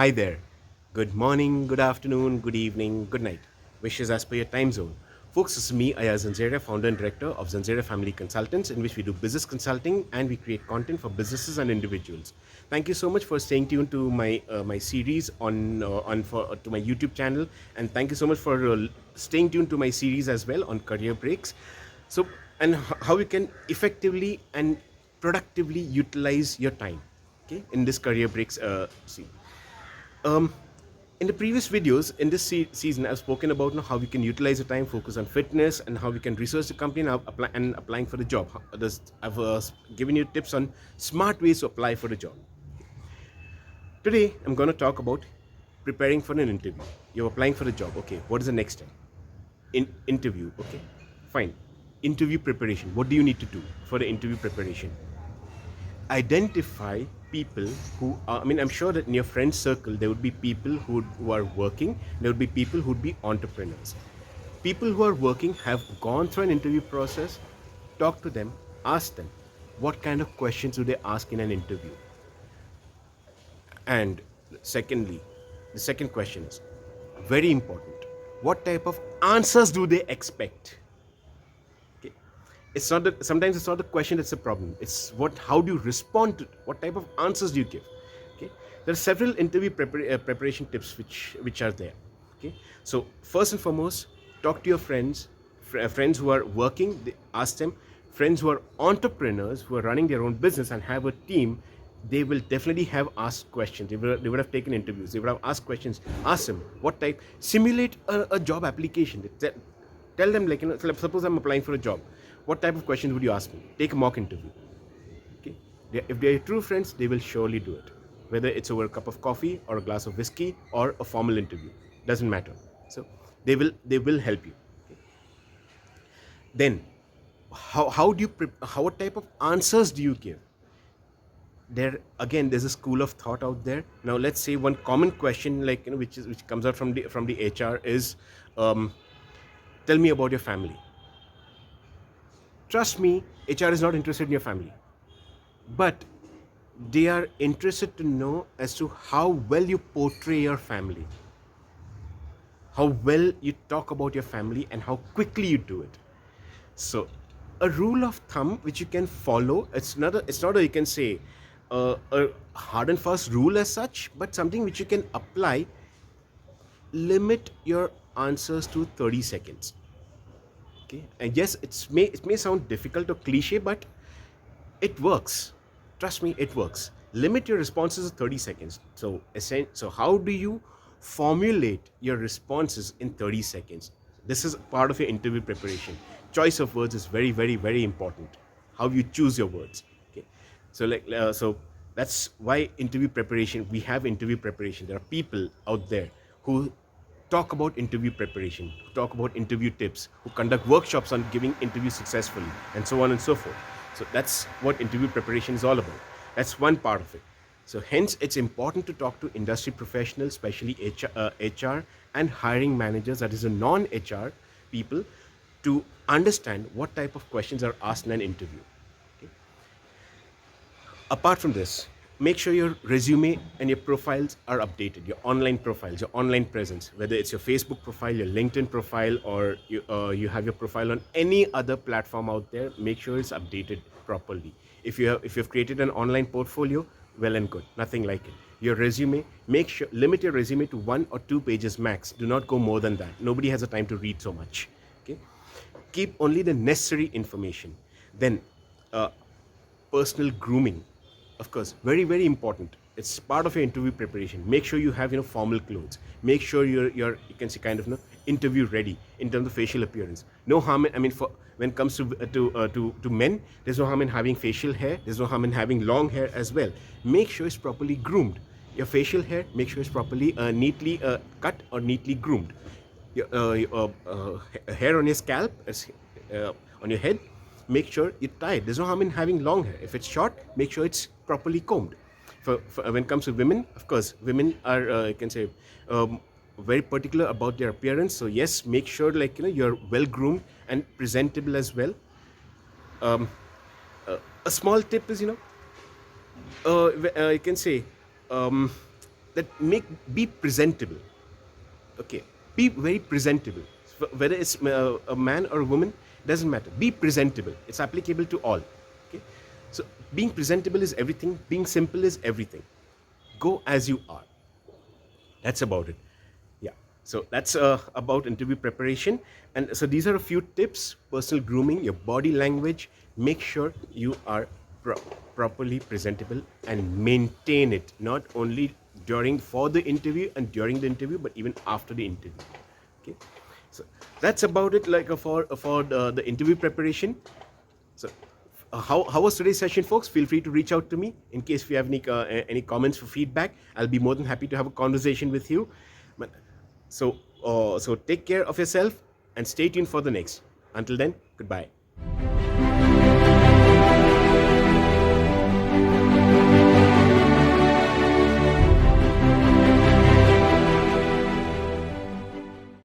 Hi there. Good morning, good afternoon, good evening, good night. Wishes as per your time zone. Folks, this is me, Ayaz Zanzeria, founder and director of Zanzeria Family Consultants, in which we do business consulting and we create content for businesses and individuals. Thank you so much for staying tuned to my series to my YouTube channel, and thank you so much for staying tuned to my series as well on career breaks. So, and how you can effectively and productively utilize your time, okay, in this career breaks scene. um, in the previous videos in this season, I've spoken about how we can utilize the time, focus on fitness, and how we can research the company and, applying for the job. I've given you tips on smart ways to apply for the job. Today, I'm going to talk about preparing for an interview. You're applying for the job. Okay, what is the next step? Interview. Okay, fine. Interview preparation. What do you need to do for the interview preparation? Identify people who are, I'm sure that in your friend circle there would be people who are working, there would be people who would be entrepreneurs. People who are working have gone through an interview process. Talk to them, ask them what kind of questions do they ask in an interview. And secondly, the second question is very important: what type of answers do they expect? Okay, sometimes it's not the question that's the problem. It's how do you respond to it? What type of answers do you give? Okay, there are several interview preparation tips which are there. Okay, so first and foremost, talk to your friends, friends who are working. Ask them. Friends who are entrepreneurs, who are running their own business and have a team, they will definitely have asked questions. They would have taken interviews. They would have asked questions. Ask them what type. Simulate a job application. Tell them, like, suppose I'm applying for a job. What type of questions would you ask me? Take a mock interview. Okay. If they're true friends, they will surely do it. Whether it's over a cup of coffee or a glass of whiskey or a formal interview, doesn't matter. So they will help you. Okay. Then, how do you what type of answers do you give? There's a school of thought out there. Now let's say one common question, like, which comes out from the HR is, tell me about your family. Trust me, HR is not interested in your family, but they are interested to know as to how well you portray your family, how well you talk about your family, and how quickly you do it. So, a rule of thumb which you can follow. It's not a, you can say, a hard and fast rule as such, but something which you can apply. Limit your answers to 30 seconds. Okay, and yes, it may sound difficult or cliche, but it works. Trust me, it works. Limit your responses to 30 seconds. So how do you formulate your responses in 30 seconds? This is part of your interview preparation. Choice of words is very, very, very important. How you choose your words. Okay, so that's why interview preparation. We have interview preparation. There are people out there who talk about interview preparation, who talk about interview tips, who conduct workshops on giving interviews successfully, and so on and so forth. So that's what interview preparation is all about. That's one part of it. So hence, it's important to talk to industry professionals, especially HR and hiring managers, that is a non-HR people, to understand what type of questions are asked in an interview. Okay. Apart from this, make sure your resume and your profiles are updated. Your online profiles, your online presence, whether it's your Facebook profile, your LinkedIn profile, or you have your profile on any other platform out there, make sure it's updated properly. If you've created an online portfolio, well and good, nothing like it. Your resume, make sure limit your resume to 1 or 2 pages max. Do not go more than that. Nobody has the time to read so much. Okay, keep only the necessary information. Then, personal grooming, of course, very, very important. It's part of your interview preparation. Make sure you have formal clothes. Make sure you're you can say, kind of, interview ready in terms of facial appearance. No harm in, for when it comes to men, there's no harm in having facial hair. There's no harm in having long hair as well. Make sure it's properly groomed. Your facial hair, make sure it's properly neatly cut or neatly groomed. Your hair on your scalp, on your head, make sure you tie it. There's no harm in having long hair. If it's short, make sure it's properly combed. When it comes to women, of course, women are, you can say, very particular about their appearance. So yes, make sure, like, you're well groomed and presentable as well. A small tip is, you can say, um, that be presentable. Okay, be very presentable. Whether it's a man or a woman, doesn't matter. Be presentable. It's applicable to all. Okay, so being presentable is everything. Being simple is everything. Go as you are. That's about it. Yeah. So that's about interview preparation. And so these are a few tips: personal grooming, your body language. Make sure you are properly presentable and maintain it, not only for the interview and during the interview, but even after the interview. Okay. So that's about it. Like for the interview preparation. So, how was today's session, folks? Feel free to reach out to me in case if you have any comments for feedback. I'll be more than happy to have a conversation with you. But, so take care of yourself and stay tuned for the next. Until then, goodbye.